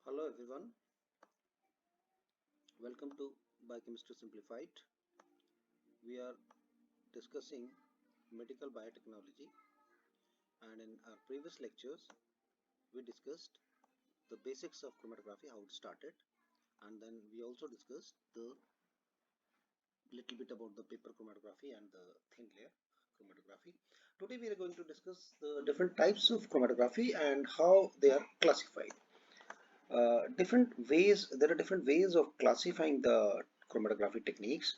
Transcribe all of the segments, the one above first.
Hello everyone, welcome to Biochemistry Simplified. We are discussing medical biotechnology, and in our previous lectures we discussed the basics of chromatography, how it started, and then we also discussed the little bit about the paper chromatography and the thin layer chromatography. Today we are going to discuss the different types of chromatography and how they are classified. There are different ways of classifying the chromatography techniques.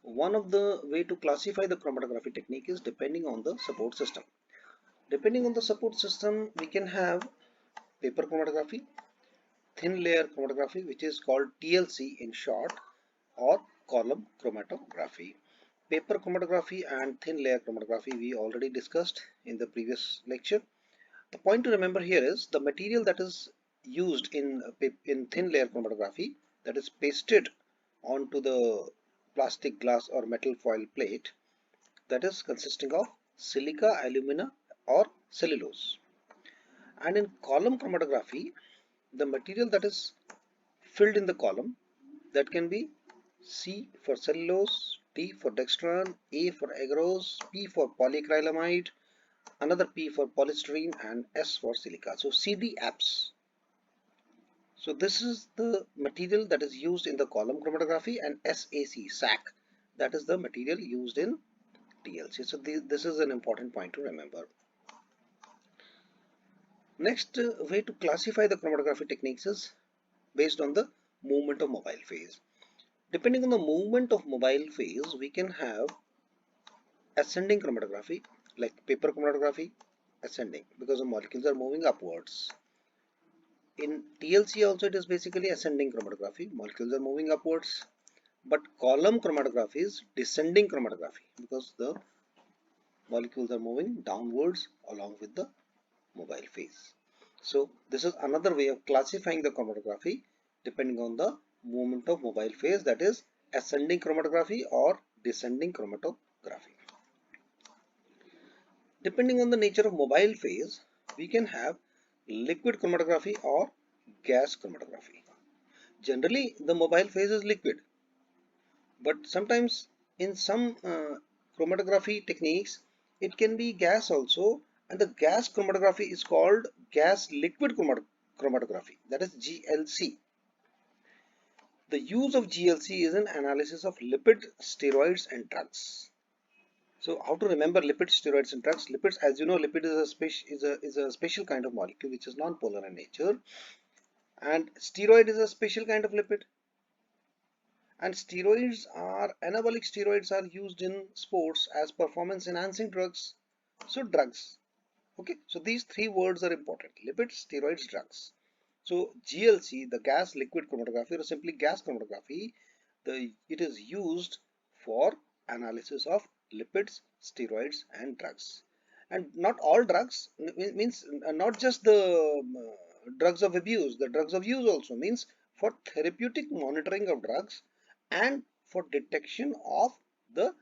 One of the way to classify the chromatography technique is depending on the support system. Depending on the support system, we can have paper chromatography, thin layer chromatography, which is called TLC in short, or column chromatography. Paper chromatography and thin layer chromatography we already discussed in the previous lecture. The point to remember here is the material that is used in thin layer chromatography, that is pasted onto the plastic, glass or metal foil plate, that is consisting of silica, alumina or cellulose. And in column chromatography, the material that is filled in the column, that can be C for cellulose, T for dextran, A for agarose, P for polyacrylamide, another P for polystyrene, and S for silica. So CD-APS. So this is the material that is used in the column chromatography, and SAC, that is the material used in TLC. So this is an important point to remember. Next way to classify the chromatography techniques is based on the movement of mobile phase. Depending on the movement of mobile phase, we can have ascending chromatography, like paper chromatography, ascending because the molecules are moving upwards. In TLC also it is basically ascending chromatography, molecules are moving upwards. But column chromatography is descending chromatography because the molecules are moving downwards along with the mobile phase. So this is another way of classifying the chromatography depending on the movement of mobile phase, that is ascending chromatography or descending chromatography. Depending on the nature of mobile phase, we can have liquid chromatography or gas chromatography. Generally, the mobile phase is liquid, but sometimes in some chromatography techniques, it can be gas also, and the gas chromatography is called gas liquid chromatography, that is GLC. The use of GLC is an analysis of lipid, steroids and drugs. So how to remember lipid, steroids and drugs? Lipids, as you know, lipid is a special kind of molecule which is non-polar in nature, and steroid is a special kind of lipid. And anabolic steroids are used in sports as performance enhancing drugs. So drugs. Okay, so these three words are important: lipids, steroids, drugs. So GLC, the gas liquid chromatography, or simply gas chromatography, it is used for analysis of lipids, steroids and drugs. And not all drugs, means not just the drugs of abuse, the drugs of use also, means for therapeutic monitoring of drugs and for detection of the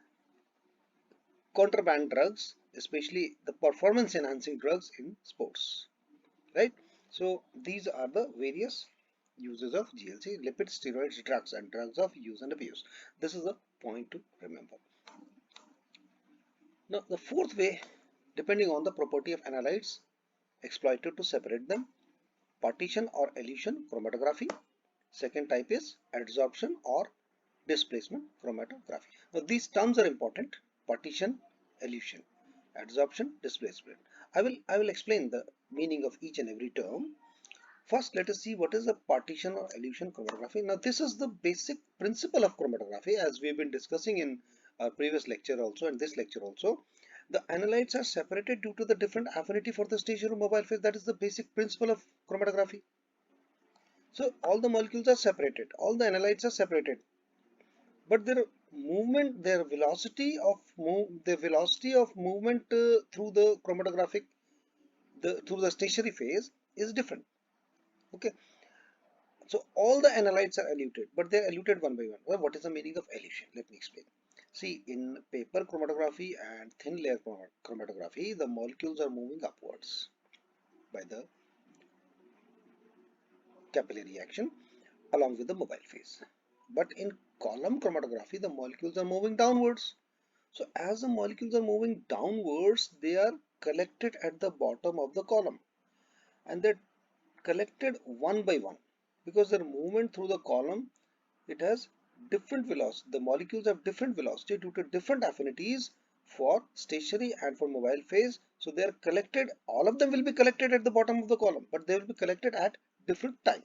contraband drugs, especially the performance enhancing drugs in sports, right? So these are the various uses of GLC: lipids, steroids, drugs and drugs of use and abuse. This is a point to remember. Now the fourth way, depending on the property of analytes exploited to separate them: partition or elution chromatography. Second type is adsorption or displacement chromatography. Now these terms are important: partition, elution, adsorption, displacement. I will explain the meaning of each and every term. First, let us see what is a partition or elution chromatography. Now this is the basic principle of chromatography, as we have been discussing in our previous lecture also and this lecture also. The analytes are separated due to the different affinity for the stationary mobile phase. That is the basic principle of chromatography. So all the molecules are separated, all the analytes are separated, but their velocity of movement through the through the stationary phase is different. Okay, so all the analytes are eluted, but they are eluted one by one. Well, what is the meaning of elution? Let me explain. See, in paper chromatography and thin layer chromatography, the molecules are moving upwards by the capillary action along with the mobile phase. But in column chromatography, the molecules are moving downwards. So as the molecules are moving downwards, they are collected at the bottom of the column, and they're collected one by one because their movement through the column, it has different velocity. The molecules have different velocity due to different affinities for stationary and for mobile phase. So they are collected, all of them will be collected at the bottom of the column, but they will be collected at different time.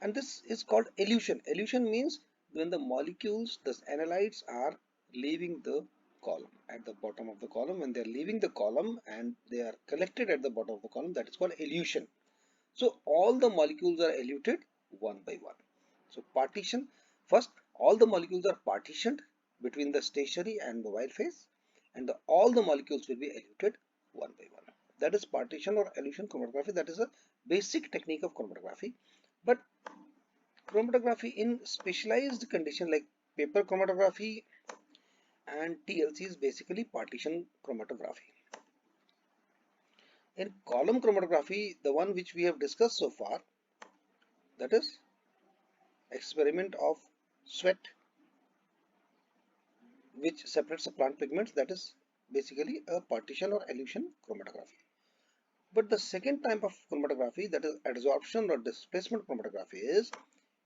And this is called elution. Elution means when the molecules, the analytes, are leaving the column at the bottom of the column. When they are leaving the column and they are collected at the bottom of the column, that is called elution. So all the molecules are eluted one by one. So partition, first all the molecules are partitioned between the stationary and mobile phase, and all the molecules will be eluted one by one. That is partition or elution chromatography. That is a basic technique of chromatography. But chromatography in specialized condition like paper chromatography and TLC is basically partition chromatography. In column chromatography, the one which we have discussed so far, that is experiment of sweat which separates the plant pigments, that is basically a partition or elution chromatography. But the second type of chromatography, that is adsorption or displacement chromatography, is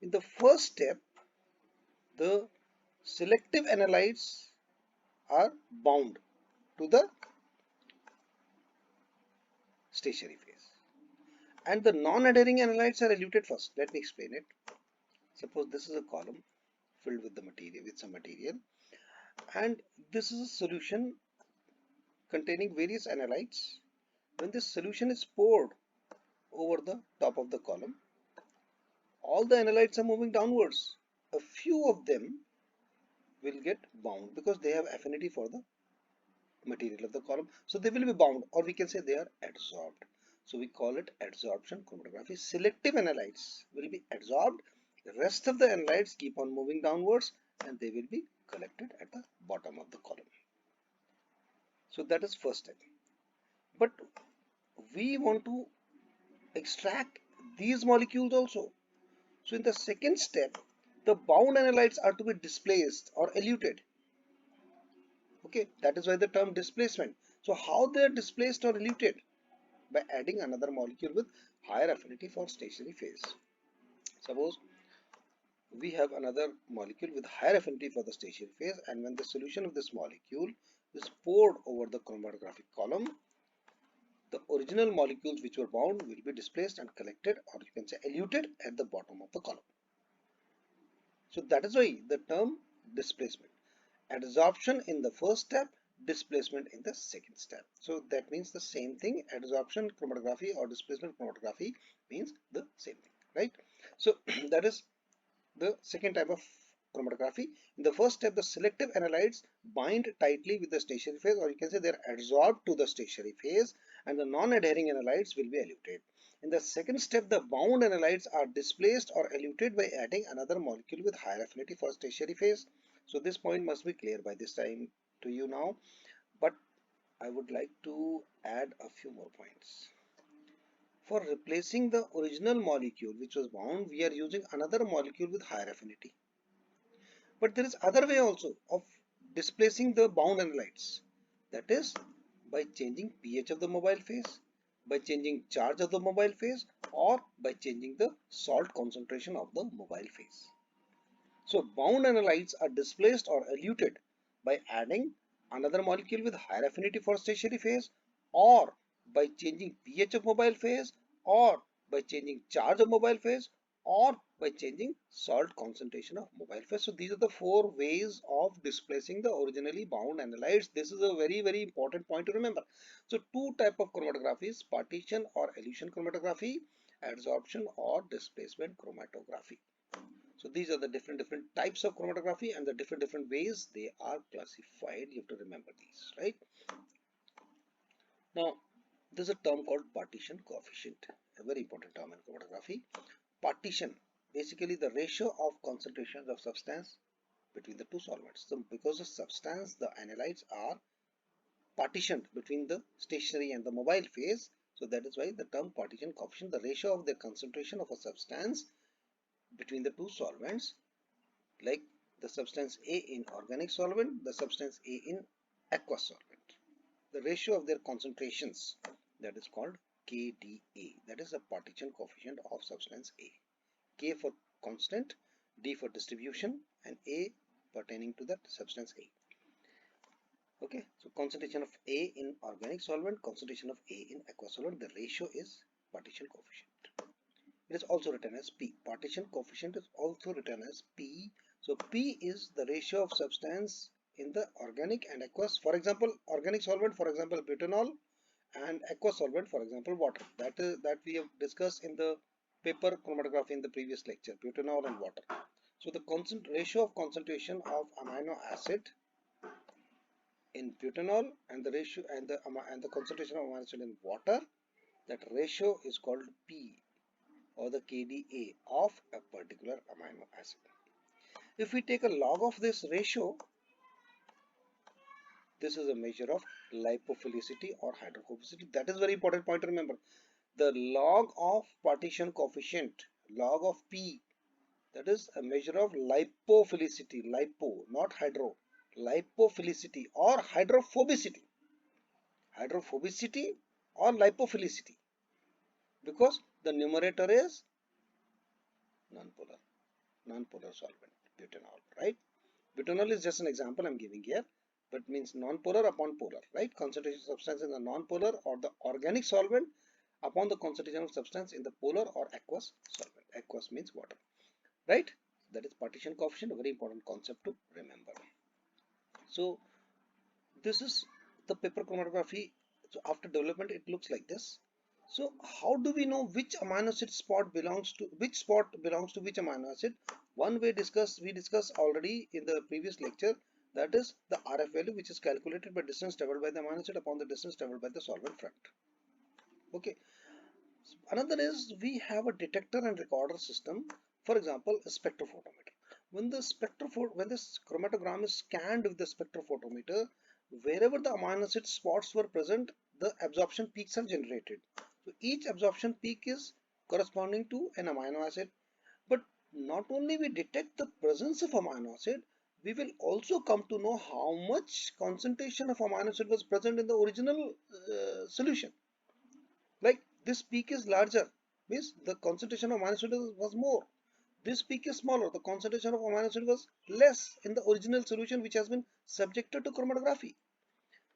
in the first step the selective analytes are bound to the stationary phase and the non-adhering analytes are eluted first. Let me explain it. Suppose this is a column filled with the material, with some material, and this is a solution containing various analytes. When this solution is poured over the top of the column, all the analytes are moving downwards. A few of them will get bound because they have affinity for the material of the column. So they will be bound, or we can say they are adsorbed. So we call it adsorption chromatography. Selective analytes will be adsorbed. The rest of the analytes keep on moving downwards and they will be collected at the bottom of the column. So that is first step. But we want to extract these molecules also. So in the second step, the bound analytes are to be displaced or eluted. Okay, that is why the term displacement. So how they are displaced or eluted? By adding another molecule with higher affinity for stationary phase. Suppose we have another molecule with higher affinity for the stationary phase, and when the solution of this molecule is poured over the chromatographic column, the original molecules which were bound will be displaced and collected, or you can say eluted, at the bottom of the column. So that is why the term displacement. Adsorption in the first step, displacement in the second step. So that means the same thing. Adsorption chromatography or displacement chromatography means the same thing, right? So that is the second type of chromatography. In the first step, the selective analytes bind tightly with the stationary phase, or you can say they are adsorbed to the stationary phase, and the non-adhering analytes will be eluted. In the second step, the bound analytes are displaced or eluted by adding another molecule with higher affinity for stationary phase. So this point must be clear by this time to you now, but I would like to add a few more points. For replacing the original molecule which was bound, we are using another molecule with higher affinity. But there is other way also of displacing the bound analytes. That is by changing pH of the mobile phase, by changing charge of the mobile phase, or by changing the salt concentration of the mobile phase. So bound analytes are displaced or eluted by adding another molecule with higher affinity for stationary phase, or by changing pH of mobile phase, or by changing charge of mobile phase, or by changing salt concentration of mobile phase. So these are the four ways of displacing the originally bound analytes. This is a very important point to remember. So two type of chromatography: partition or elution chromatography, adsorption or displacement chromatography. So these are the different types of chromatography and the different ways they are classified. You have to remember these, right? Now, there's a term called partition coefficient, a very important term in chromatography. Partition, basically the ratio of concentrations of substance between the two solvents. So because the substance, the analytes are partitioned between the stationary and the mobile phase, So that is why the term partition coefficient, the ratio of the concentration of a substance between the two solvents, like the substance A in organic solvent, the substance A in aqueous solvent. The ratio of their concentrations, that is called KDA. That is the partition coefficient of substance A. K for constant, D for distribution, and A pertaining to that substance A. Okay, so concentration of A in organic solvent, concentration of A in aqueous solvent, the ratio is partition coefficient. It is also written as P. Partition coefficient is also written as P. So P is the ratio of substance in the organic and aqueous. For example, organic solvent, for example, butanol, and aqueous solvent, for example, water. That we have discussed in the paper chromatography in the previous lecture, butanol and water. So the ratio of concentration of amino acid in butanol and the ratio and the concentration of amino acid in water, that ratio is called P, or the KDA of a particular amino acid. If we take a log of this ratio, this is a measure of lipophilicity or hydrophobicity. That is very important point to remember. The log of partition coefficient, log of P, that is a measure of lipophilicity, lipo, not hydro, lipophilicity or hydrophobicity, hydrophobicity or lipophilicity, because the numerator is non-polar solvent, butanol, right? Butanol is just an example I'm giving here, but means non-polar upon polar, right? Concentration of substance in the non-polar or the organic solvent upon the concentration of substance in the polar or aqueous solvent. Aqueous means water, right? That is partition coefficient, a very important concept to remember. So this is the paper chromatography. So after development, it looks like this. So how do we know which amino acid spot belongs to which amino acid? One way we discussed already in the previous lecture, that is the RF value, which is calculated by distance traveled by the amino acid upon the distance traveled by the solvent front. Okay. Another is we have a detector and recorder system. For example, a spectrophotometer. When this chromatogram is scanned with the spectrophotometer, wherever the amino acid spots were present, the absorption peaks are generated. So each absorption peak is corresponding to an amino acid. But not only we detect the presence of amino acid, we will also come to know how much concentration of amino acid was present in the original solution. Like this peak is larger, means the concentration of amino acid was more. This peak is smaller, the concentration of amino acid was less in the original solution which has been subjected to chromatography.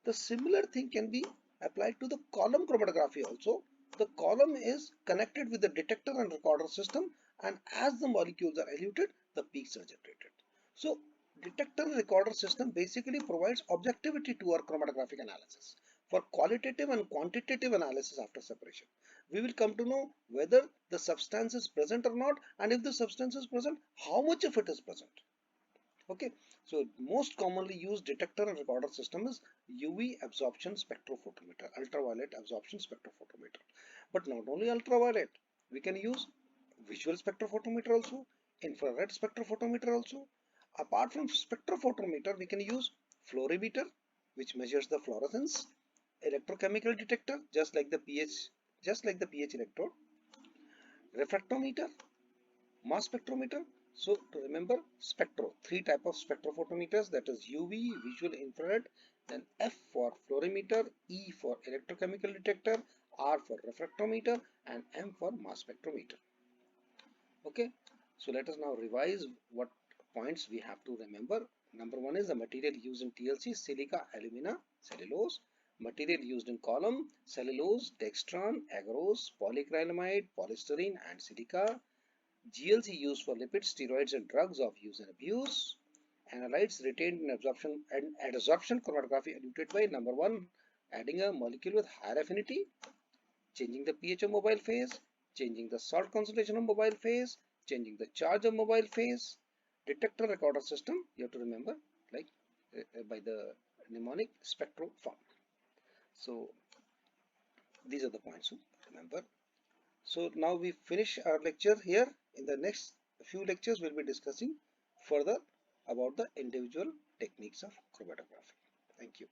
The similar thing can be applied to the column chromatography also. The column is connected with the detector and recorder system, and as the molecules are eluted, the peaks are generated. So detector and recorder system basically provides objectivity to our chromatographic analysis. For qualitative and quantitative analysis after separation, we will come to know whether the substance is present or not, and if the substance is present, how much of it is present. Okay, so most commonly used detector and recorder system is UV absorption spectrophotometer, ultraviolet absorption spectrophotometer. But not only ultraviolet, we can use visual spectrophotometer also, infrared spectrophotometer also. Apart from spectrophotometer, we can use fluorimeter, which measures the fluorescence, electrochemical detector, just like the pH electrode, refractometer, mass spectrometer. So to remember three type of spectrophotometers, that is UV, visual, infrared, then F for fluorimeter, E for electrochemical detector, R for refractometer, and M for mass spectrometer. Okay, so let us now revise what points we have to remember. Number one is the material used in TLC, silica, alumina, cellulose. Material used in column, cellulose, dextran, agarose, polyacrylamide, polystyrene, and silica. GLC used for lipids, steroids, and drugs of use and abuse. Analytes retained in absorption and adsorption chromatography eluted by number one, adding a molecule with higher affinity, changing the pH of mobile phase, changing the salt concentration of mobile phase, changing the charge of mobile phase. Detector recorder system, you have to remember, like by the mnemonic spectropharm. So these are the points to remember. So now we finish our lecture here. In the next few lectures, we'll be discussing further about the individual techniques of chromatography. Thank you.